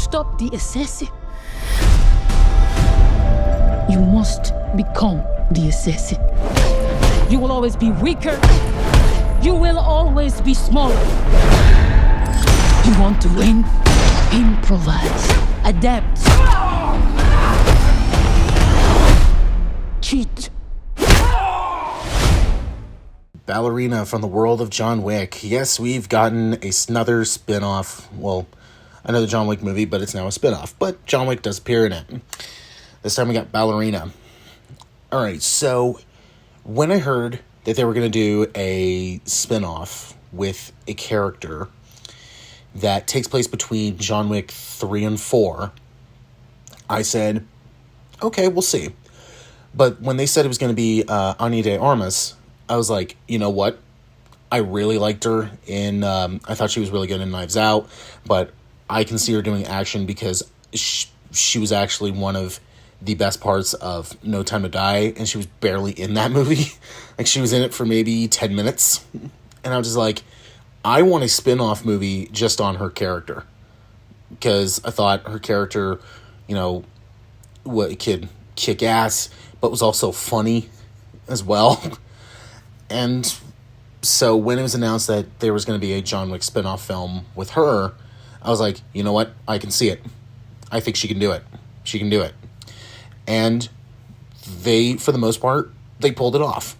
stop the assassin, you must become the assassin. You will always be weaker. You will always be smaller. You want to win? Improvise. Adapt. Cheat. Ballerina from the world of John Wick. Yes, we've gotten another spin-off. Well, another John Wick movie, but it's now a spin-off. But John Wick does appear in it. This time we got Ballerina. Alright, so when I heard that they were going to do a spin-off with a character that takes place between John Wick 3 and 4, I said, okay, we'll see. But when they said it was going to be Ana de Armas, I was like, you know what? I really liked her in, I thought she was really good in Knives Out, but I can see her doing action because she was actually one of the best parts of No Time to Die, and she was barely in that movie. Like, she was in it for maybe 10 minutes. And I was just like, I want a spin-off movie just on her character. Because I thought her character, you know, could kick ass, but was also funny as well. And so when it was announced that there was going to be a John Wick spin-off film with her, I was like, you know what? I can see it. I think she can do it. She can do it. And they, for the most part, they pulled it off.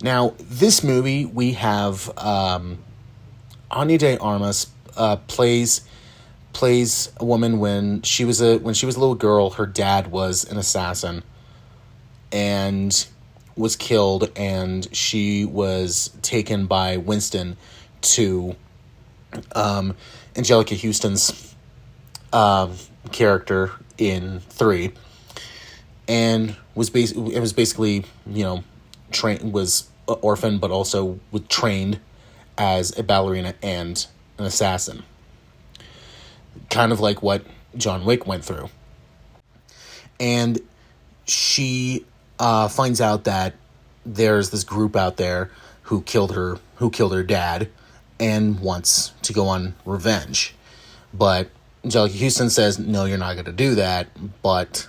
Now, this movie, we have Ana de Armas plays a woman when she was a little girl. Her dad was an assassin and was killed, and she was taken by Winston to Angelica Houston's character in 3. And was basically, you know, was orphaned, but also was trained as a ballerina and an assassin. Kind of like what John Wick went through. And she finds out that there's this group out there who killed her dad, and wants to go on revenge. But Angelica Houston says, no, you're not going to do that, but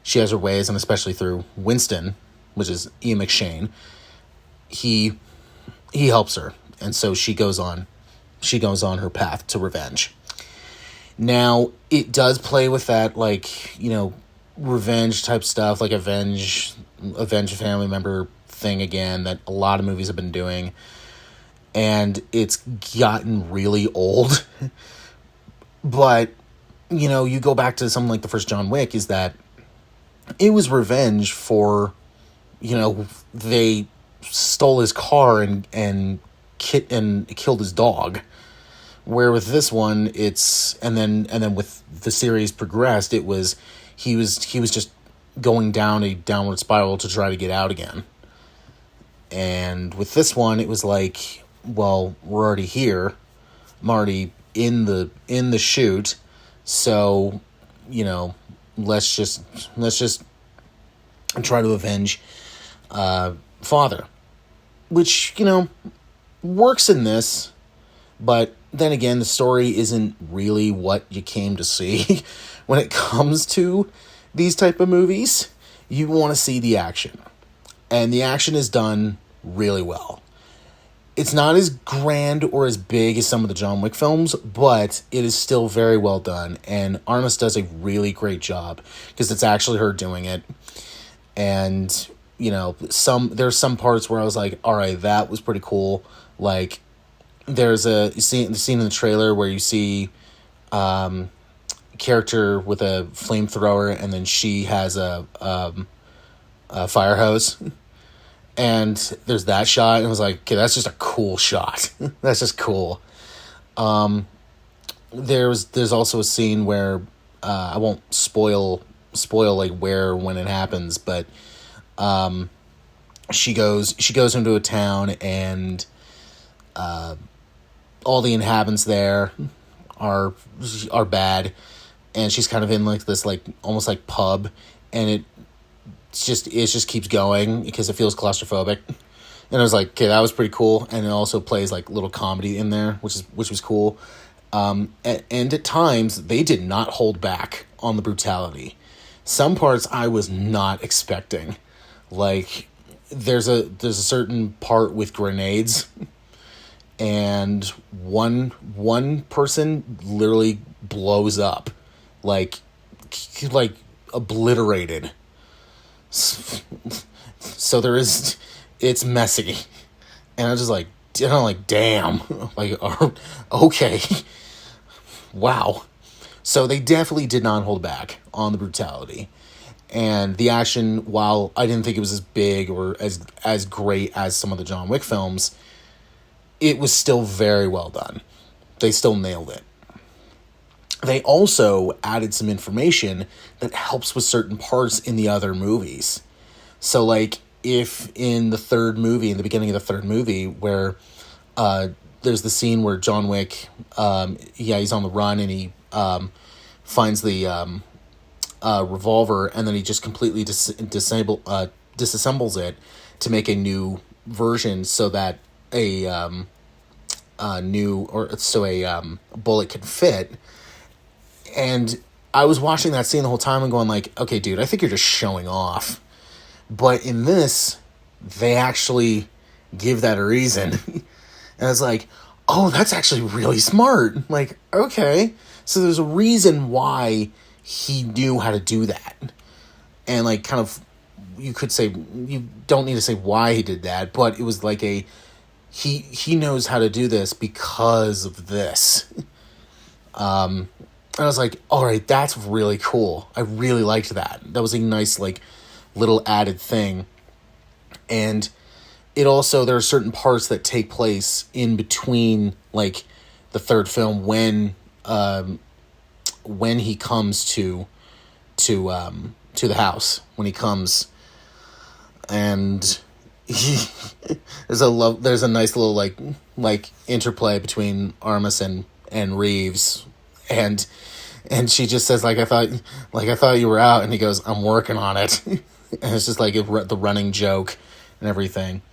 she has her ways, and especially through Winston, which is Ian McShane, he helps her, and so she goes on her path to revenge. Now, it does play with that, like, you know, revenge type stuff, like avenge a family member thing again, that a lot of movies have been doing, and it's gotten really old. But, you know, you go back to something like the first John Wick, is that it was revenge for, you know, they stole his car and killed his dog. Where with this one, it's and then with the series progressed, it was he was just going down a downward spiral to try to get out again. And with this one, it was like, well, we're already here. I'm already in the chute, so, you know, let's just try to avenge father, which, you know, works in this, but then again, the story isn't really what you came to see. When it comes to these type of movies, you want to see the action, and the action is done really well. It's not as grand or as big as some of the John Wick films, but it is still very well done, and Armas does a really great job, because it's actually her doing it. And, you know, there's some parts where I was like, all right, that was pretty cool. Like, there's the scene in the trailer where you see character with a flamethrower, and then she has a fire hose. And there's that shot, and I was like, okay, that's just a cool shot. That's just cool. There's also a scene where I won't spoil like where when it happens, but she goes into a town, and all the inhabitants there are bad, and she's kind of in like this like almost like pub, and it just keeps going because it feels claustrophobic. And I was like, okay, that was pretty cool. And it also plays like little comedy in there, which was cool. And at times, they did not hold back on the brutality. Some parts I was not expecting. Like, there's a certain part with grenades, and one person literally blows up, like obliterated. So it's messy, and I was just like, damn, like, okay, wow. So they definitely did not hold back on the brutality. And the action, while I didn't think it was as big or as great as some of the John Wick films, it was still very well done. They still nailed it. They also added some information that helps with certain parts in the other movies. So, like, if in the beginning of the third movie, where there's the scene where John Wick, he's on the run, and he finds the revolver, and then he just completely disassembles it to make a new version, so that a bullet can fit. And I was watching that scene the whole time and going like, okay, dude, I think you're just showing off. But in this, they actually give that a reason. And I was like, oh, that's actually really smart. Like, okay, so there's a reason why he knew how to do that. And, like, kind of, you could say, you don't need to say why he did that, but it was like he knows how to do this because of this. And I was like, all right, that's really cool. I really liked that. That was a nice, like, little added thing. And it also, there are certain parts that take place in between, like, the third film when he comes to the house, when he comes, and there's a nice little like interplay between Armas and Reeves, and she just says, I thought you were out, and he goes, I'm working on it. And it's just like the running joke and everything.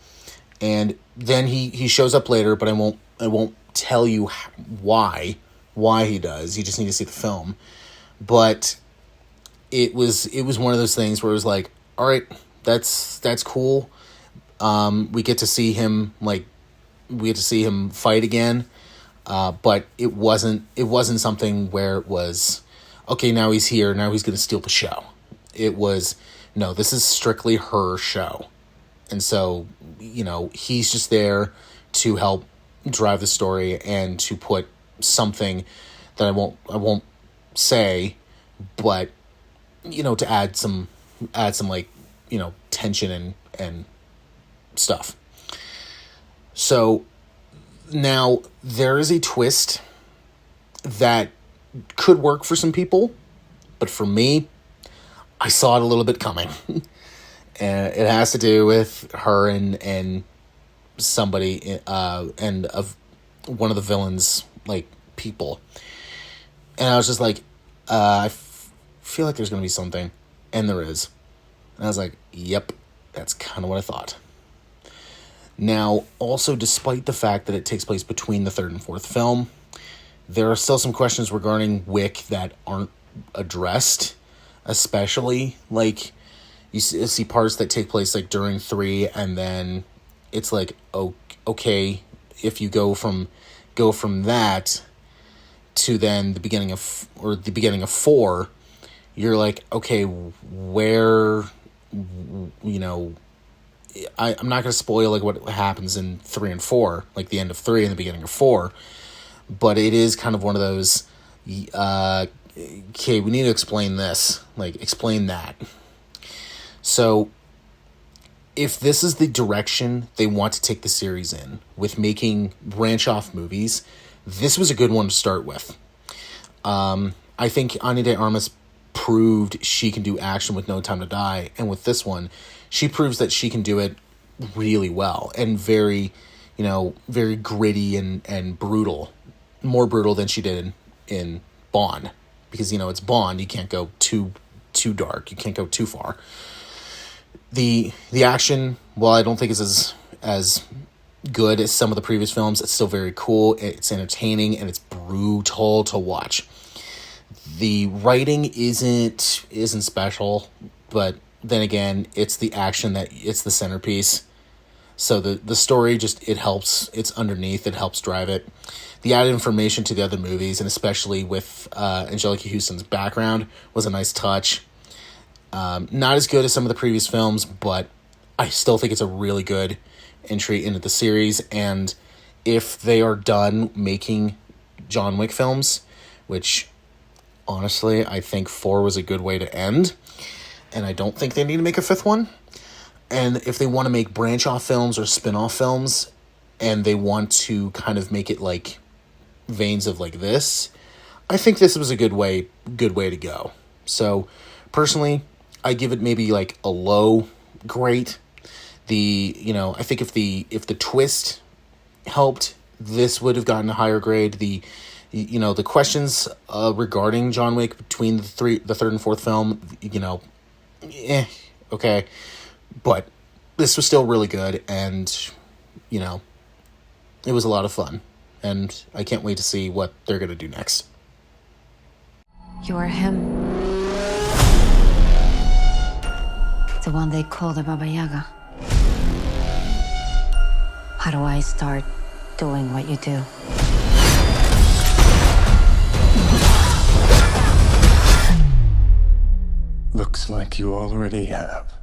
And then he shows up later, but I won't tell you why he does. You just need to see the film. But it was one of those things where it was like, all right, that's cool. We get to see him fight again. But it wasn't something where it was, okay, now he's here, now he's going to steal the show. It was, no, this is strictly her show. And so, he's just there to help drive the story and to put something that I won't say, but, to add some like, tension and stuff. So now there is a twist that could work for some people, but for me, I saw it a little bit coming. And it has to do with her and somebody and of one of the villains, like, people. And I was just like, I feel like there's going to be something, and there is. And I was like, yep, that's kind of what I thought. Now, also, despite the fact that it takes place between the third and fourth film, there are still some questions regarding Wick that aren't addressed, especially, like, you see parts that take place, like, during 3, and then it's like, okay, if you go from that to then the beginning of 4, you're like, okay, where, I'm not going to spoil, like, what happens in 3 and 4, like the end of 3 and the beginning of 4, but it is kind of one of those, okay, we need to explain this, like, explain that. So, if this is the direction they want to take the series in, with making branch-off movies, this was a good one to start with. I think Ana de Armas proved she can do action with No Time to Die, and with this one, she proves that she can do it really well, and very, very gritty and brutal. More brutal than she did in Bond. Because, it's Bond, you can't go too dark, you can't go too far. The action, well, I don't think is as good as some of the previous films. It's still very cool. It's entertaining, and it's brutal to watch. The writing isn't special, but then again, it's the action it's the centerpiece. So the story it helps. It's underneath. It helps drive it. The added information to the other movies, and especially with Anjelica Huston's background, was a nice touch. Not as good as some of the previous films, but I still think it's a really good entry into the series. And if they are done making John Wick films, which honestly I think 4 was a good way to end, and I don't think they need to make a 5th one. And if they want to make branch-off films or spin-off films, and they want to kind of make it like veins of like this, I think this was a good way to go. So personally, I give it maybe like a low grade. I think if the twist helped, this would have gotten a higher grade. The questions regarding John Wick between the 3rd and 4th film, okay, but this was still really good, and it was a lot of fun, and I can't wait to see what they're gonna do next. You are him. The one they call the Baba Yaga. How do I start doing what you do? Looks like you already have.